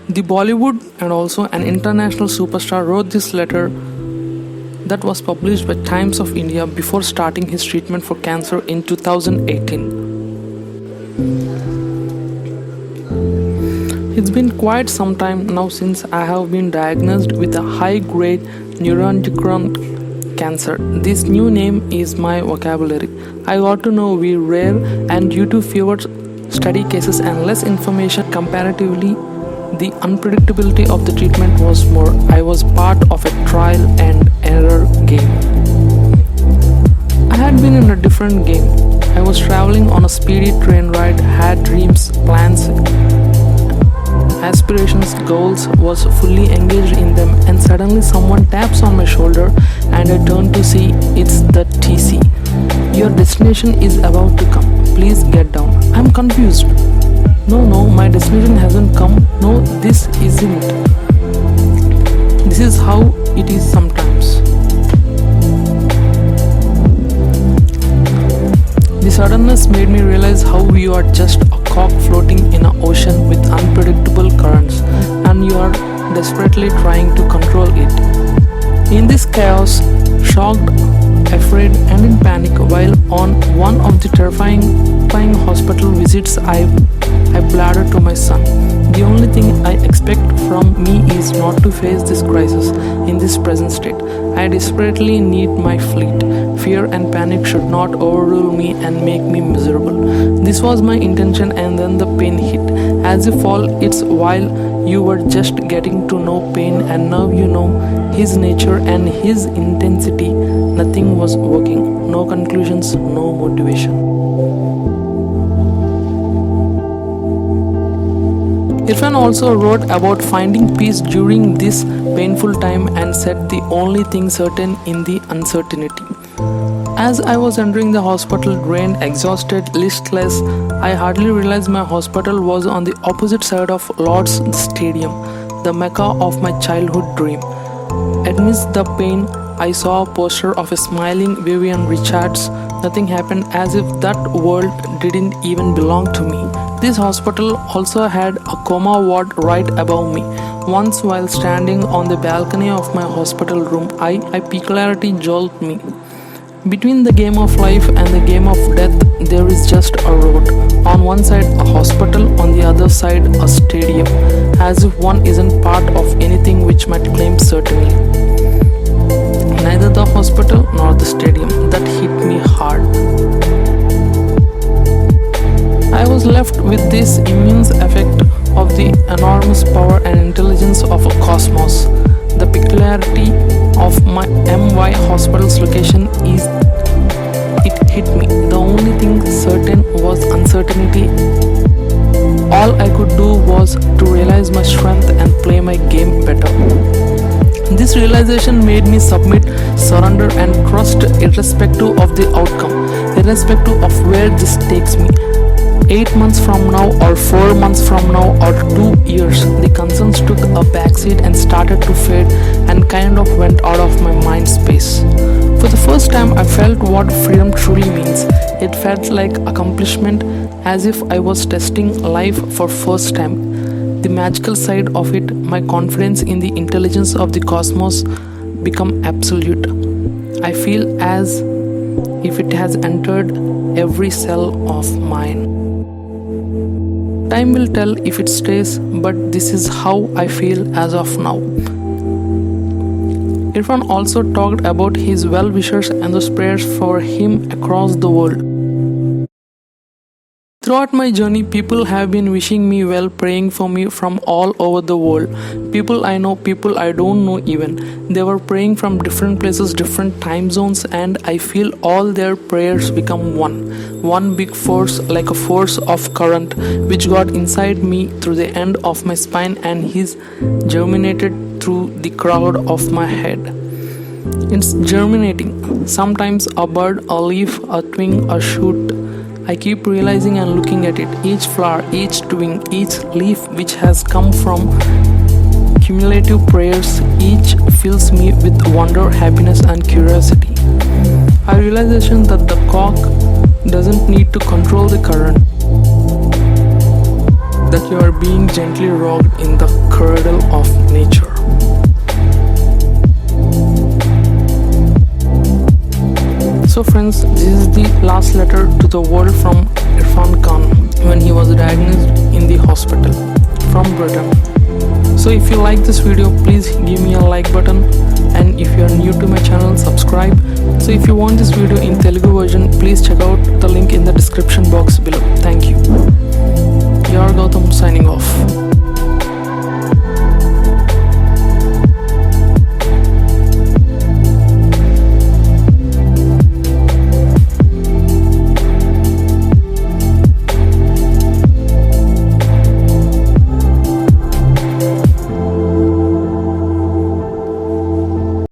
The Bollywood and also an international superstar wrote this letter that was published by Times of India before starting his treatment for cancer in 2018. It's been quite some time now since I have been diagnosed with a high-grade neuroendocrine cancer. This new name is my vocabulary. I got to know we're rare, and due to fewer study cases and less information comparatively, the unpredictability of the treatment was more. I was part of a trial and error game. I had been in a different game. I was traveling on a speedy train ride, had dreams, plans, aspirations, goals, was fully engaged in them, and suddenly someone taps on my shoulder and I turn to see it's the TC. Your destination is about to come. Please get down. I'm confused. No, my destination hasn't come. No, this isn't. This is how it is sometimes. The suddenness made me realize how you are just a cock floating in an ocean with unpredictable currents, and you are desperately trying to control it. In this chaos, shocked, afraid, and in panic, while on one of the terrifying hospital visits, I bladdered to my son. The only thing I expect from me is not to face this crisis in this present state. I desperately need my fleet. Fear and panic should not overrule me and make me miserable. This was my intention, and then the pain hit. As if all it's while you were just getting to know pain, and now you know his nature and his intensity. Nothing was working. No conclusions, no motivation. Irfan also wrote about finding peace during this painful time and said the only thing certain in the uncertainty. As I was entering the hospital, drained, exhausted, listless, I hardly realized my hospital was on the opposite side of Lord's Stadium, the Mecca of my childhood dream. Amidst the pain, I saw a poster of a smiling Vivian Richards. Nothing happened, as if that world didn't even belong to me. This hospital also had a coma ward right above me. Once while standing on the balcony of my hospital room, a peculiarity jolted me. Between the game of life and the game of death, there is just a road. On one side a hospital, on the other side a stadium, as if one isn't part of anything which might claim certainly. Neither the hospital nor the stadium. That hit me hard. I was left with this immense effect of the enormous power and intelligence of a cosmos. The peculiarity of my MY hospital's location is it hit me. The only thing certain was uncertainty. All I could do was to realize my strength and play my game better. This realization made me submit, surrender, and trust irrespective of the outcome, irrespective of where this takes me. 8 months from now, or 4 months from now, or 2 years, the concerns took a backseat and started to fade and kind of went out of my mind space. For the first time, I felt what freedom truly means. It felt like accomplishment, as if I was testing life for first time. The magical side of it, my confidence in the intelligence of the cosmos, become absolute. I feel as if it has entered every cell of mine. Time will tell if it stays, but this is how I feel as of now. Irfan also talked about his well-wishers and those prayers for him across the world. Throughout my journey, people have been wishing me well, praying for me from all over the world. People I know, people I don't know even. They were praying from different places, different time zones, and I feel all their prayers become one. One big force, like a force of current, which got inside me through the end of my spine and is germinated through the crowd of my head. It's germinating. Sometimes a bird, a leaf, a twig, a shoot. I keep realizing and looking at it. Each flower, each twig, each leaf which has come from cumulative prayers, each fills me with wonder, happiness, and curiosity. A realization that the cock doesn't need to control the current. that you are being gently rocked in the cradle of nature. So friends, this is the last letter to the world from Irfan Khan when he was diagnosed in the hospital from Britain. So if you like this video, please give me a like button, and if you are new to my channel, subscribe. So if you want this video in Telugu version, please check out the link in the description box below. Thank you. Your Gautam signing off.